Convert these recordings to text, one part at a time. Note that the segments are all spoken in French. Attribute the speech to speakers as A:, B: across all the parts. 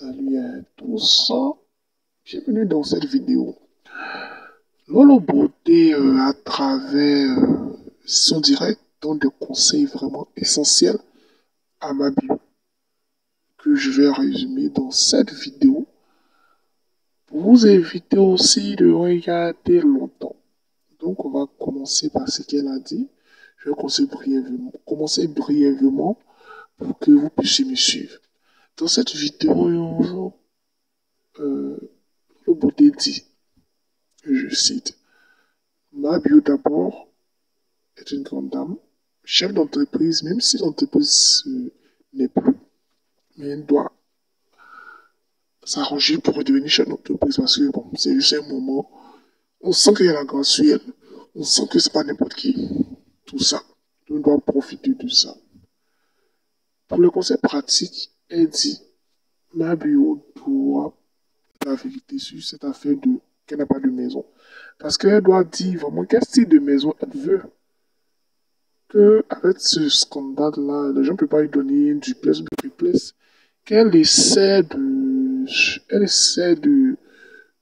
A: Salut à tous, bienvenue dans cette vidéo. Lolo Beauté à travers son direct donne des conseils vraiment essentiels à ma bio que je vais résumer dans cette vidéo pour vous éviter aussi de regarder longtemps. Donc on va commencer par ce qu'elle a dit. Je vais commencer brièvement pour que vous puissiez me suivre. Dans cette vidéo, Lolo Beauté dit, je cite, ma bio d'abord est une grande dame, chef d'entreprise, même si l'entreprise n'est plus, mais elle doit s'arranger pour redevenir chef d'entreprise parce que bon, c'est juste un moment. On sent qu'il y a la grâce sur elle, on sent que c'est pas n'importe qui. Tout ça, on doit profiter de ça. Pour le conseil pratique, elle dit ma bio doit la vérité sur cette affaire de qu'elle n'a pas de maison. Parce qu'elle doit dire vraiment quel style de maison elle veut. Que avec ce scandale-là, les gens ne peuvent pas lui donner une duplex ou une triplex. Qu'elle essaie de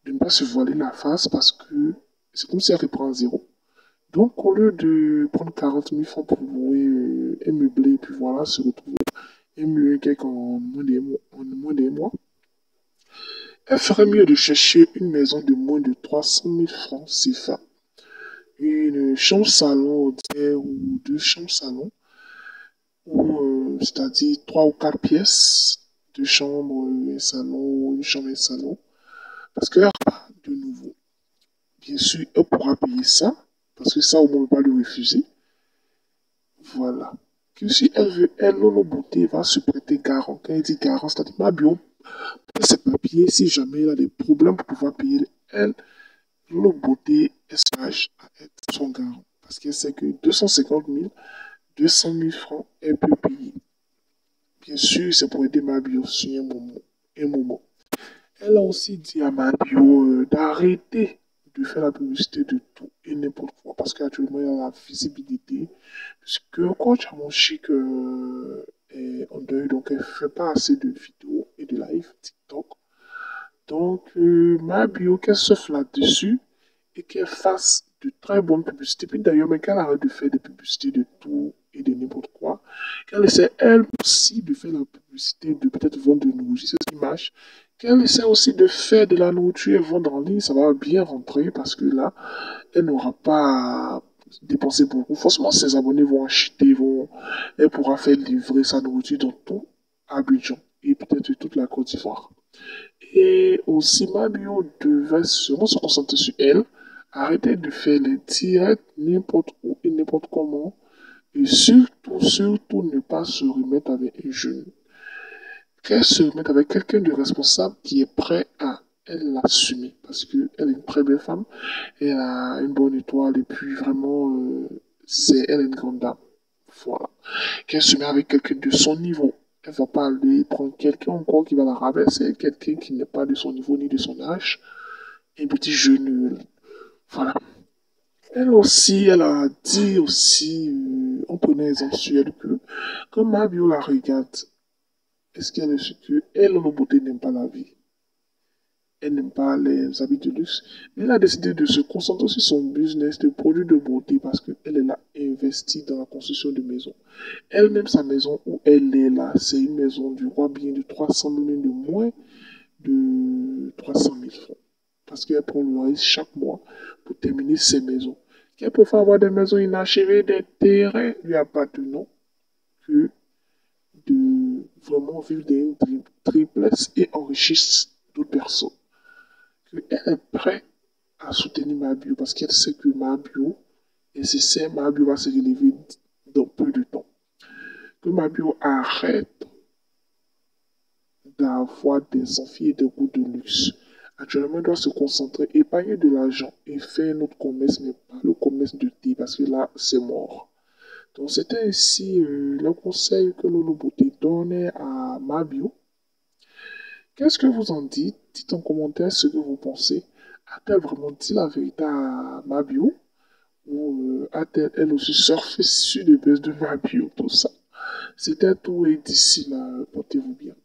A: ne pas se voiler la face parce que c'est comme si elle reprend à zéro. Donc, au lieu de prendre 40 000 francs pour louer un meublé et puis voilà, se retrouver un mieux quelque en moins des mois, elle ferait mieux de chercher une maison de moins de 300 000 francs CFA. Une chambre salon ou deux chambres salon, ou c'est-à-dire 3 ou 4 pièces, deux chambres, un salon, ou une chambre et un salon, parce qu'elle n'a pas de nouveau. Bien sûr, elle pourra payer ça, parce que ça, au moins, on ne peut pas lui refuser. Voilà. Que si elle veut, elle, Lolo Beauté va se prêter garant. Quand elle dit garant, c'est-à-dire ma bio, pour ses papiers, si jamais elle a des problèmes pour pouvoir payer, elle, Lolo Beauté, elle s'engage à être son garant. Parce qu'elle sait que 250 000, 200 000 francs, elle peut payer. Bien sûr, c'est pour aider ma bio sur un moment. Elle a aussi dit à ma bio d'arrêter de faire la publicité de tout et n'importe quoi parce qu'actuellement il y a la visibilité. Puisque coach à mon chic est en deuil, donc elle ne fait pas assez de vidéos et de live TikTok. Donc ma bio qu'elle se flatte dessus et qu'elle fasse de très bonnes publicités. Puis d'ailleurs, mais qu'elle arrête de faire des publicités de tout et de n'importe quoi. Qu'elle essaie elle aussi de faire la publicité, de peut-être vendre de nourriture, c'est ce qui marche. Qu'elle essaie aussi de faire de la nourriture et vendre en ligne, ça va bien rentrer parce que là, elle n'aura pas à dépenser beaucoup. Forcément, ses abonnés vont acheter, elle pourra faire livrer sa nourriture dans tout Abidjan et peut-être toute la Côte d'Ivoire. Et aussi, ma bio devait vraiment se concentrer sur elle, arrêter de faire les directs n'importe où et n'importe comment, et surtout ne pas se remettre avec un jeune. Qu'elle se remette avec quelqu'un de responsable qui est prêt à elle l'assumer, parce qu'elle est une très belle femme, elle a une bonne étoile, et puis vraiment, elle est une grande dame. Voilà. Qu'elle se met avec quelqu'un de son niveau. Elle ne va pas aller prendre quelqu'un encore qui va la rabaisser, quelqu'un qui n'est pas de son niveau ni de son âge, un petit jeune. Voilà. Elle aussi, elle a dit aussi, on prenait exemple sur elle que, quand Mabio la regarde, est-ce qu'elle est sûre que elle, en beauté, n'aime pas la vie? Elle n'aime pas les habits de luxe. Mais elle a décidé de se concentrer sur son business de produits de beauté parce qu'elle est là investie dans la construction de maisons. Elle-même, sa maison où elle est là, c'est une maison du roi bien de 300 000, de moins de 300 000 francs. Parce qu'elle prend le risque chaque mois pour terminer ses maisons. Qu'elle préfère avoir des maisons inachevées, des terrains lui appartenant, que de vraiment vivre des triplex et enrichir d'autres personnes. Elle est prête à soutenir ma bio parce qu'elle sait que ma bio est nécessaire, ma bio va se relever dans peu de temps. Que ma bio arrête d'avoir des envies et des goûts de luxe. Actuellement, elle doit se concentrer, épargner de l'argent et faire notre commerce, mais pas le commerce de thé parce que là, c'est mort. Donc, c'était ainsi le conseil que Lolo Beauté donnait à ma bio. Qu'est-ce que vous en dites? Dites en commentaire ce que vous pensez. A-t-elle vraiment dit la vérité à ma bio? Ou a-t-elle elle aussi surfé sur les bases de ma bio? Tout ça. C'était tout et d'ici là, portez-vous bien.